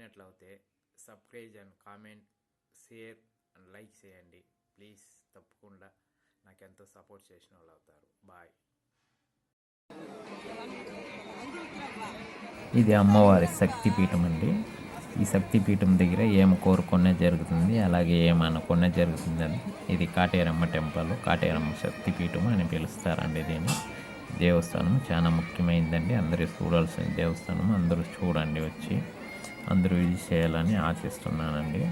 నచ్చినట్లయితే subscribe and comment, share and like చేయండి please. తప్పకుండా నాకెంతో సపోర్ట్ చేసిన వాళ్ళు అవుతారు. బాయ్. ఇది అమ్మవారి శక్తిపీఠం అండి. ఈ శక్తిపీఠం దగ్గర ఏం కోరుకునే జరుగుతుంది, అలాగే ఏమనుకునే జరుగుతుందని. ఇది కాటేరమ్మ టెంపుల్, కాటేరమ్మ శక్తిపీఠం అని పిలుస్తారండి. దీన్ని దేవస్థానం చాలా ముఖ్యమైనదండి. అందరూ చూడాల్సిన దేవస్థానం. అందరూ చూడండి, వచ్చి అందరూ ఇది చేయాలని ఆశిస్తున్నానండి.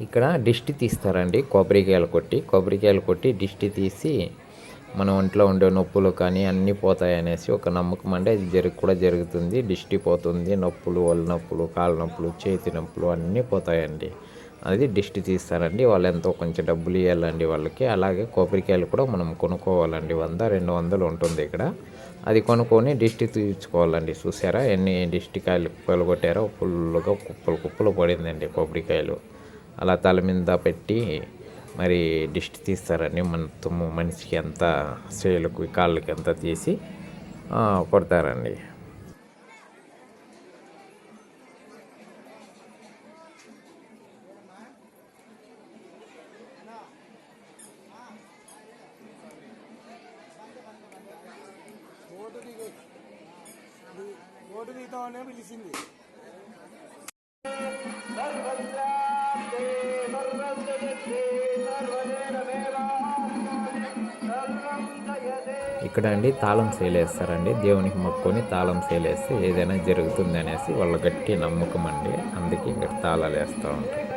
ఇక్కడ దిష్టి తీస్తారండి. కొబ్బరికాయలు కొట్టి దిష్టి తీసి మన ఒంట్లో ఉండే నొప్పులు కానీ అన్నీ పోతాయి అనేసి ఒక నమ్మకం అండి. అది కూడా జరుగుతుంది. దిష్టి పోతుంది, నొప్పులు, ఒళ్ళు నొప్పులు, కాళ్ళ నొప్పులు, చేతి నొప్పులు అన్నీ పోతాయండి. అది దిష్టి తీస్తారండి. వాళ్ళు ఎంతో కొంచెం డబ్బులు ఇవ్వాలండి వాళ్ళకి. అలాగే కొబ్బరికాయలు కూడా మనం కొనుక్కోవాలండి. 100-200 ఉంటుంది ఇక్కడ. అది కొనుక్కొని దిష్టి తీర్చుకోవాలండి. చూసారా ఎన్ని దిష్టికాయలు కుప్పలు కొట్టారో, ఫుల్గా కుప్పలు పడిందండి కొబ్బరికాయలు. అలా తల మీద పెట్టి మరి దిష్టి తీస్తారండి. మొత్తం మనిషికి ఎంత చేతులకు కాళ్ళకి ఎంత తీసి కొడతారండి. పిలిచింది. ఇక్కడ అండి తాళం సేలేస్తారండి. దేవునికి మొక్కుకొని తాళం సేలేస్తే ఏదైనా జరుగుతుంది అనేసి వాళ్ళ గట్టి నమ్మకం అండి. అందుకే ఇక్కడ తాళాలు వేస్తూ ఉంటారు.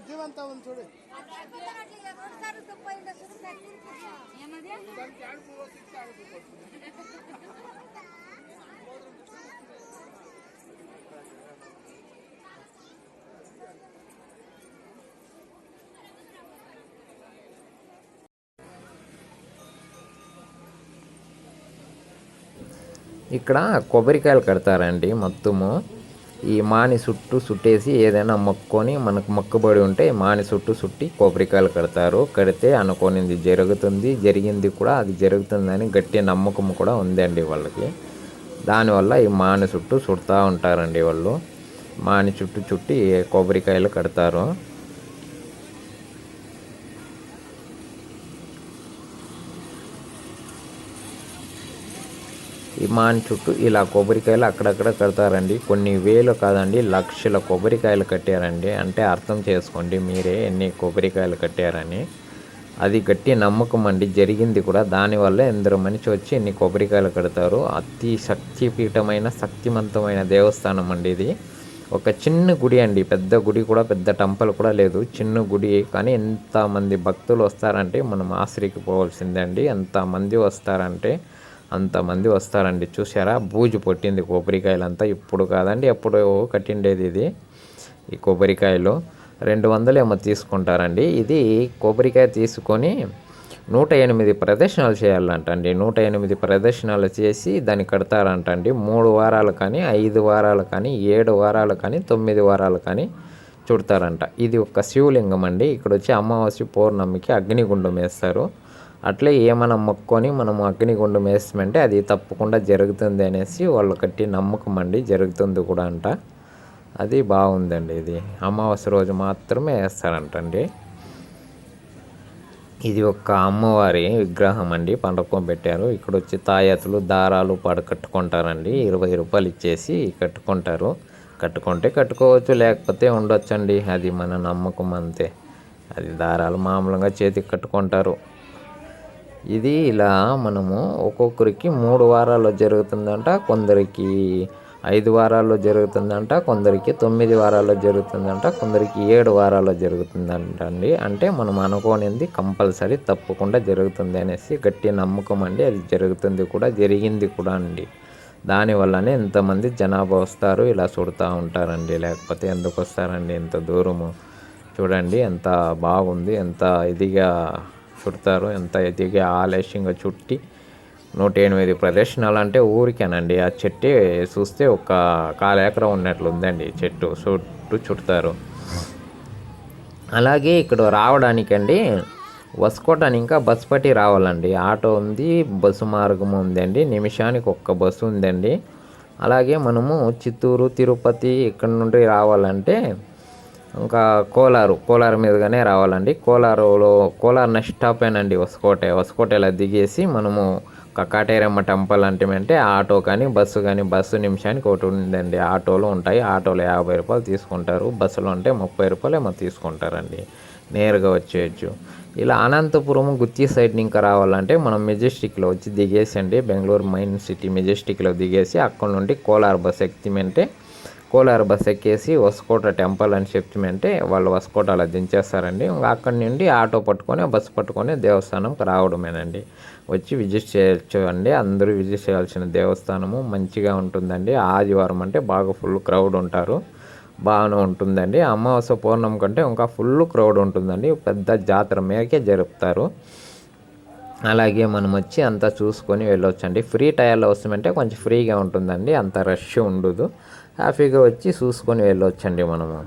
జీవంతా ఉంది చూడు. ఇక్కడ కొబ్బరికాయలు కడతారండి. మొత్తము ఈ మాని చుట్టేసి ఏదైనా మొక్కుకొని మనకు మొక్కుబడి ఉంటే మాని చుట్టి కొబ్బరికాయలు కడతారు. కడితే అనుకోనింది జరుగుతుంది, జరిగింది కూడా, అది జరుగుతుందని గట్టి నమ్మకం కూడా ఉందండి వాళ్ళకి. దానివల్ల ఈ మాని చుడతా ఉంటారండి వాళ్ళు. మాని చుట్టి కొబ్బరికాయలు కడతారు. ఈ మాని చుట్టూ ఇలా కొబ్బరికాయలు అక్కడక్కడ కడతారండి. కొన్ని వేలు కాదండి, లక్షల కొబ్బరికాయలు కట్టారండి. అంటే అర్థం చేసుకోండి మీరే ఎన్ని కొబ్బరికాయలు కట్టారని. అది గట్టి నమ్మకం అండి. జరిగింది కూడా. దానివల్ల ఎందరో మనిషి వచ్చి ఎన్ని కొబ్బరికాయలు కడతారు. అతి శక్తిపీఠమైన శక్తివంతమైన దేవస్థానం అండి ఇది. ఒక చిన్న గుడి అండి. పెద్ద గుడి కూడా, పెద్ద టెంపుల్ కూడా లేదు. చిన్న గుడి. కానీ ఎంతమంది భక్తులు వస్తారంటే మనం ఆశ్రయికి పోవాల్సిందే అండి. ఎంతమంది వస్తారంటే అంతమంది వస్తారండి. చూసారా బూజు పొట్టింది కొబ్బరికాయలంతా. ఇప్పుడు కాదండి, ఎప్పుడు కట్టిండేది ఇది. ఈ కొబ్బరికాయలు 200 ఏమో తీసుకుంటారండి. ఇది కొబ్బరికాయ తీసుకొని 108 ప్రదక్షిణాలు చేయాలంటండి. 108 ప్రదక్షిణాలు చేసి దాన్ని కడతారంటండి. 3 వారాలు కానీ, 5 వారాలు కానీ, 7 వారాలు కానీ, 9 వారాలు కానీ చుడతారంట. ఇది ఒక శివలింగం అండి. ఇక్కడ వచ్చి అమావాస్య పౌర్ణమికి అగ్నిగుండం వేస్తారు. అట్లే ఏమైనా మొక్కుకొని మనం అగ్నిగుండం వేస్తామంటే అది తప్పకుండా జరుగుతుంది అనేసి వాళ్ళు కట్టి నమ్మకం అండి. జరుగుతుంది కూడా అంట. అది బాగుందండి. ఇది అమావాస్య రోజు మాత్రమే వేస్తారంటండి. ఇది ఒక అమ్మవారి విగ్రహం అండి, పండకం పెట్టారు. ఇక్కడ వచ్చి తాయెత్తులు దారాలు కట్టుకుంటారండి. 20 రూపాయలు ఇచ్చేసి కట్టుకుంటారు. కట్టుకుంటే కట్టుకోవచ్చు, లేకపోతే ఉండొచ్చండి. అది మన నమ్మకం అంతే. అది దారాలు మామూలుగా చేతికి కట్టుకుంటారు. ఇది ఇలా మనము ఒక్కొక్కరికి 3 వారాల్లో జరుగుతుందంట, కొందరికి 5 వారాల్లో జరుగుతుందంట, కొందరికి 9 వారాల్లో జరుగుతుందంట, కొందరికి 7 వారాల్లో జరుగుతుందంట అండి. అంటే మనం అనుకోనింది కంపల్సరీ తప్పకుండా జరుగుతుంది అనేసి గట్టి నమ్మకం అండి. అది జరుగుతుంది కూడా, జరిగింది కూడా అండి. దానివల్లనే ఇంతమంది జనాభా వస్తారు, ఇలా చుడుతూ ఉంటారండి. లేకపోతే ఎందుకు వస్తారండి ఇంత దూరము? చూడండి ఎంత బాగుంది, ఎంత ఇదిగా చుడతారు, ఎంత ఇదిగా ఆలస్యంగా చుట్టి 108 ప్రదర్శనలు అంటే ఊరికేనండి. ఆ చెట్టు చూస్తే ఒక 1/4 ఎకరం ఉన్నట్లు ఉందండి. చెట్టు చుట్టూ చుడతారు. అలాగే ఇక్కడ రావడానికండి వసుకోటానికి ఇంకా బస్సు పట్టి రావాలండి. ఆటో ఉంది, బస్సు మార్గం ఉందండి. నిమిషానికి ఒక్క బస్సు ఉందండి. అలాగే మనము చిత్తూరు, తిరుపతి ఇక్కడ నుండి రావాలంటే ఇంకా కోలారు మీదుగానే రావాలండి. కోలార్ నెక్స్ట్ స్టాపేనండి వసుకోటేలా దిగేసి మనము కాటేరమ్మ టెంపుల్ అంటే ఆటో కానీ బస్సు కానీ, బస్సు నిమిషానికి ఒకటి ఉందండి. ఆటోలు ఉంటాయి, ఆటోలో 50 రూపాయలు తీసుకుంటారు, బస్సులో అంటే 30 రూపాయలు ఏమో తీసుకుంటారండి. నేరుగా వచ్చేయచ్చు. ఇలా అనంతపురం గుత్తి సైడ్ ఇంకా రావాలంటే మనం మెజెస్టిక్లో వచ్చి దిగేసండి. బెంగళూరు మెయిన్ సిటీ మెజెస్టిక్లో దిగేసి అక్కడ నుండి కోలార్ బస్ ఎక్కిమంటే కోలార్ బస్ ఎక్కేసి వసుకోట టెంపుల్ అని చెప్తామంటే వాళ్ళు వసుకోటలో దించేస్తారండి. ఇంకా అక్కడి నుండి ఆటో పట్టుకొని బస్సు పట్టుకొని దేవస్థానంకి రావడమేనండి. వచ్చి విజిట్ చేయొచ్చు అండి. అందరూ విజిట్ చేయాల్సిన దేవస్థానము, మంచిగా ఉంటుందండి. ఆదివారం అంటే బాగా ఫుల్ క్రౌడ్ ఉంటారు, బాగానే ఉంటుందండి. అమావాస్య పౌర్ణమి కంటే ఇంకా ఫుల్ క్రౌడ్ ఉంటుందండి. పెద్ద జాతర మేరకే జరుపుతారు. అలాగే మనం వచ్చి అంతా చూసుకొని వెళ్ళొచ్చండి. ఫ్రీ టైర్లో వస్తామంటే కొంచెం ఫ్రీగా ఉంటుందండి, అంత రష్ ఉండదు. హ్యాపీగా వచ్చి చూసుకొని వెళ్ళొచ్చండి మనము.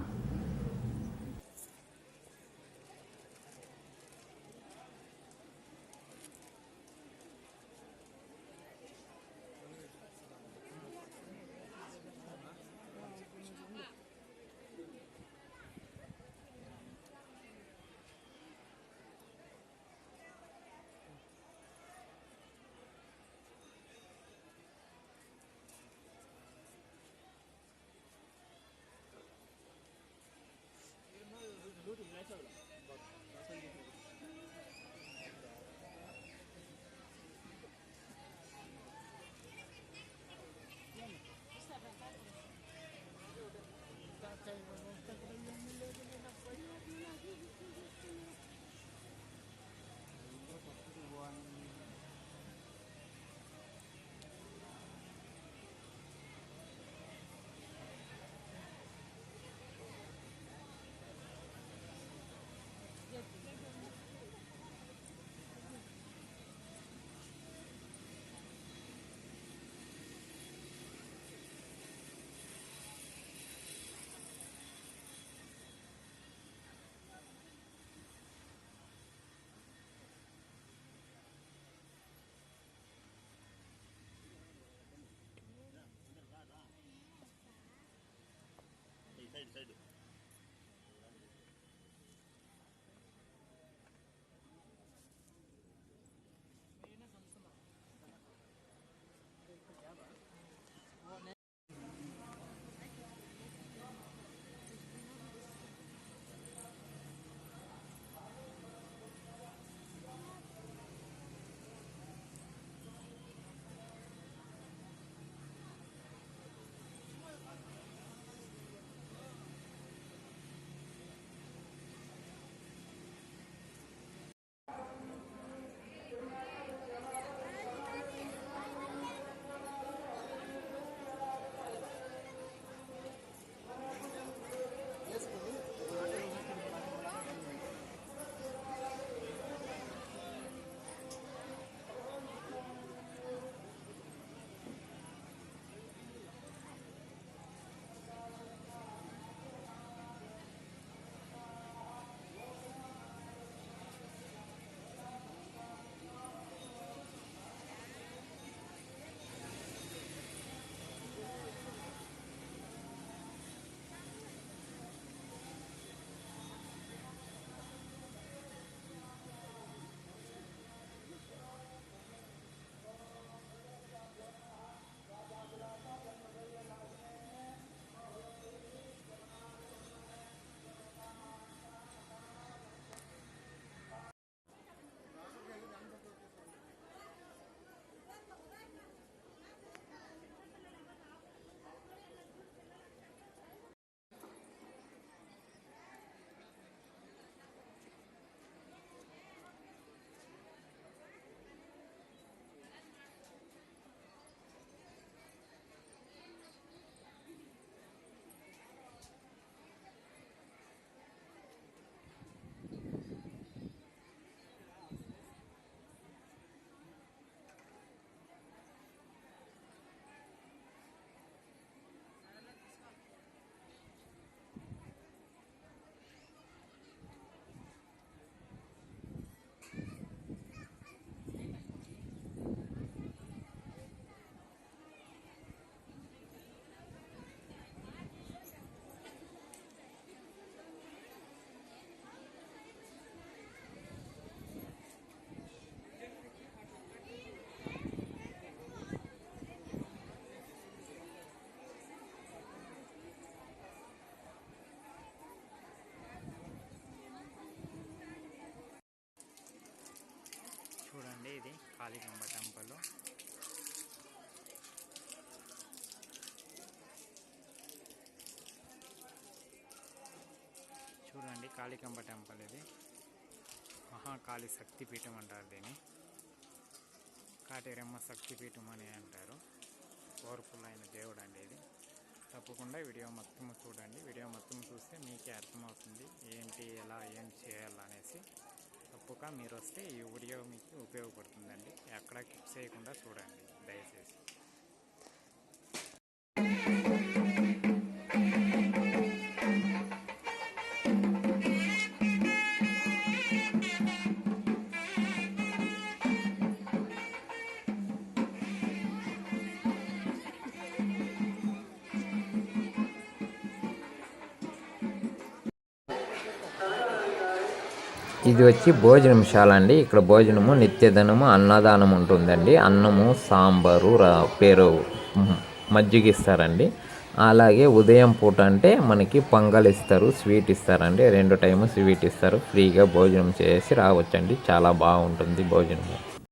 అండి. ఇది కాళికాంబ టెంపుల్. చూడండి, కాళికాంబ టెంపుల్ ఇది. మహాకాళి శక్తిపీఠం అంటారు దీన్ని. కాటేరమ్మ శక్తిపీఠం అని అంటారు. పవర్ఫుల్ దేవుడు అండి ఇది. తప్పకుండా వీడియో మొత్తం చూడండి. వీడియో మొత్తం చూస్తే మీకే అర్థమవుతుంది ఏంటి, ఎలా, ఏం చేయాలనేసి. తప్పక మీరు వస్తే ఈ వీడియో మీకు ఉపయోగపడుతుందండి. ఎక్కడ స్కిప్ చేయకుండా చూడండి దయచేసి. ఇది వచ్చి భోజనశాల అండి. ఇక్కడ భోజనము నిత్యధనము అన్నదానం ఉంటుందండి. అన్నము, సాంబారు, పెరుగు, మజ్జిగ ఇస్తారండి. అలాగే ఉదయం పూట అంటే మనకి పొంగల్ ఇస్తారు, స్వీట్ ఇస్తారండి. 2 టైము స్వీట్ ఇస్తారు. ఫ్రీగా భోజనం చేసి రావచ్చండి. చాలా బాగుంటుంది భోజనము.